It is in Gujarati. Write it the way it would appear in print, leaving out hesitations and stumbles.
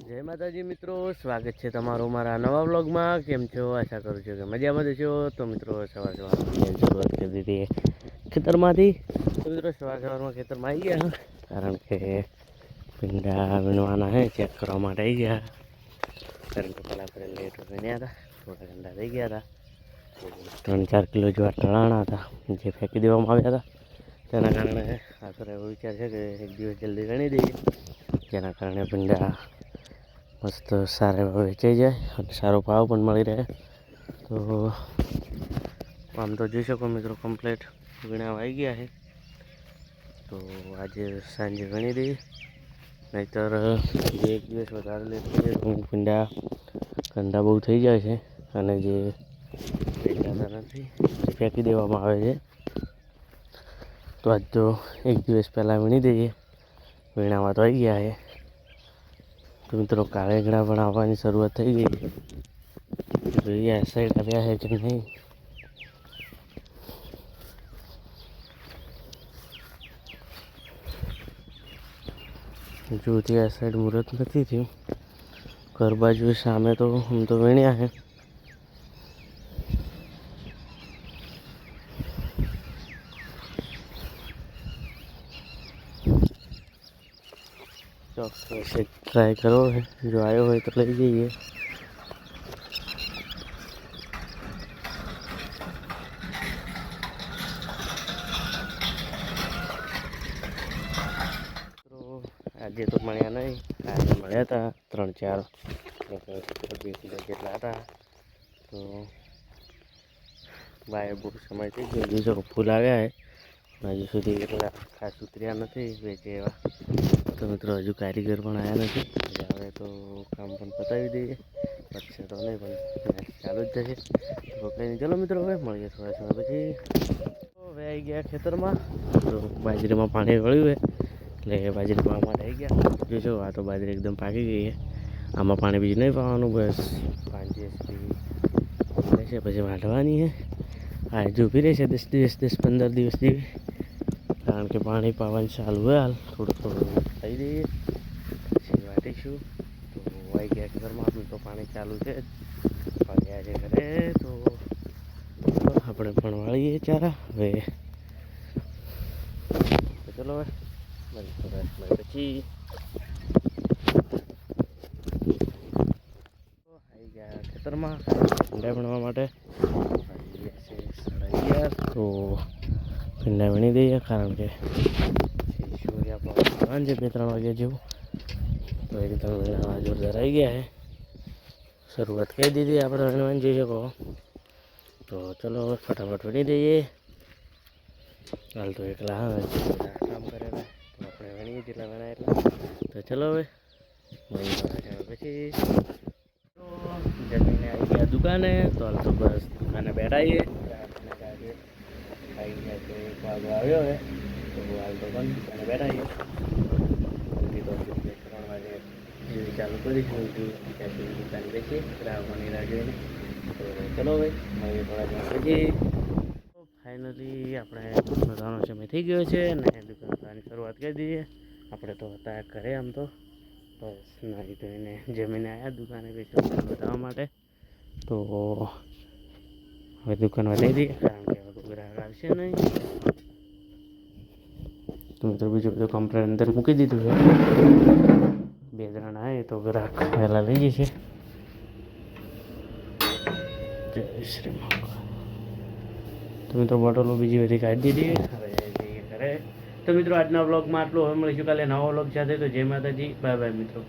જય માતાજી મિત્રો, સ્વાગત છે તમારું મારા નવા વ્લોગમાં. કેમ છો? આશા કરું છું કે મજામાં છો. તો મિત્રો સવાર સવારમાં શરૂઆત કરી દીધી ખેતરમાંથી. તો મિત્રો સવારમાં ખેતરમાં આવી ગયા, કારણ કે ભીંડા વીણવાના હે, ચેક કરવા માટે આવી ગયા. કારણ કે પહેલાં લેટ વીણ્યા હતા, થોડા ઠંડા થઈ ગયા હતા. 3-4 કિલો જેવા ટળાણા હતા, જે ફેંકી દેવામાં આવ્યા હતા. તેના કારણે આખરે એવો વિચાર છે કે એક દિવસ જલ્દી વીણી દઈએ, જેના કારણે ભીંડા મસ્ત સારા એવા વેચાઈ જાય અને સારો ભાવ પણ મળી રહે. તો આમ તો જોઈ શકો મિત્રો, કમ્પ્લીટ વીણા આવી ગયા છે. તો આજે સાંજે વીણી દઈએ, નહીંતર જે એક દિવસ વધારે લેટ કરીએ તો ભીંડા કંડા બહુ થઈ જાય છે અને જે વેચાતા નથી, જે ફેંકી દેવામાં આવે છે. તો આજ તો એક દિવસ પહેલાં વીણી દઈએ. વીણાવા તો આવી ગયા છે. તો મિત્રો કાળેગડા પણ આવવાની શરૂઆત થઈ ગઈ. જોઈએ આ સાઈડ આવ્યા છે કે નહીં. જોથી આ સાઈડ મુહૂર્ત નથી થયું. ઘર બાજુ સામે તો આમ તો વીણ્યા છે. ચોક્કસ એક ટ્રાય કરો, જો આવ્યો હોય તો લઈ જઈએ. આજે તો મળ્યા નહીં, આજે મળ્યા હતા 3-4 કિલો જેટલા હતા. તો બાય બહુ સમય થઈ ગયો, બીજો ફૂલ આવ્યા છે, હજુ સુધી એટલા ખાસ ઉતર્યા નથી વેચે એવા. તો મિત્રો હજુ કારીગર પણ આવ્યા નથી. હવે તો કામ પણ પતાવી દઈએ, પતશે તો નહીં પણ ચાલુ જ જશે. તો કંઈ નહીં, ચલો મિત્રો હવે મળીએ થોડા સમય પછી. હવે આવી ગયા ખેતરમાં. તો બાજરીમાં પાણી વળ્યું હોય એટલે બાજરી પાવા માટે આવી ગયા. જોઈશો આ તો બાજરી એકદમ પાકી ગઈ છે. આમાં પાણી બીજું નહીં પાવાનું, બસ 5 દિવસ રહેશે પછી વાઢવાની છે. આ હજુ ઊભી રહેશે 10 દિવસ, 10-15 દિવસ જેવી, કારણ કે પાણી પાવાનું ચાલુ હોય. હાલ થોડું થઈ જઈએ પછી વાટીશું. તો આવી ગયા ખેતરમાં, આપણું તો પાણી ચાલુ છે જ. પાણી આજે ઘરે તો આપણે પણ વાળીએ ચારા. હવે ચલો હવે પછી આવી ગયા ખેતરમાં ભીંડા વીણવા માટે. 11:30 તો ભીંડા વીણી દઈએ, કારણ કે સૂર્ય પણ છે 2-3 વાગ્યા જેવું. તો એકદમ વીણવા જોરદાર આવી ગયા છે. શરૂઆત કરી દીધી આપણે વીણવાની, જોઈ શકો. તો ચલો ફટાફટ વીણી દઈએ. હાલ તો એકલા કામ કરેલા, તો આપણે વીણીએ જેટલા વીણા એટલા. તો ચલો હવે પછી તો જમીને આવી ગયા દુકાને. તો હાલ તો બસ દુકાને બેઠાઈએ. આવી ગયા તો 1 વાગો આવ્યો હવે. તો હાલ તો પણ દુકાને બેઠાઈએ. તો 3 વાગે જેવી ચાલુ કરીશું, ત્યાં સુધી દુકાન બેસીએ ગ્રાહકોની રાહ જોઈને. તો ચલો ભાઈ મળીએ થોડા સમય પછી. ફાઇનલી આપણે બધાનો સમય થઈ ગયો છે અને દુકાન ખોલવાની શરૂઆત કરી દઈએ. આપણે તો હતા ઘરે, આમ તો બસ નાહી ધોઈને જમીને આવ્યા દુકાને બેસવા બતાવવા માટે. તો હવે દુકાન વધારી દઈએ, કારણ કે હવે કોઈ ગ્રાહક આવશે નહીં. તો મિત્રો બીજું બધું કમ્પ્લેટ અંદર મૂકી દીધું છે. 2 જણા આવે તો ગ્રાહક વહેલા લઈ જશે. જય શ્રી મંગળ. તો મિત્રો બોટલો બીજી બધી કાઢી દીધી. હવે જઈએ ઘરે. તો મિત્રો આજના વ્લોગમાં આટલું. હવે મળીશું કાલે નવા વ્લોગ સાથે. તો જય માતાજી, બાય બાય મિત્રો.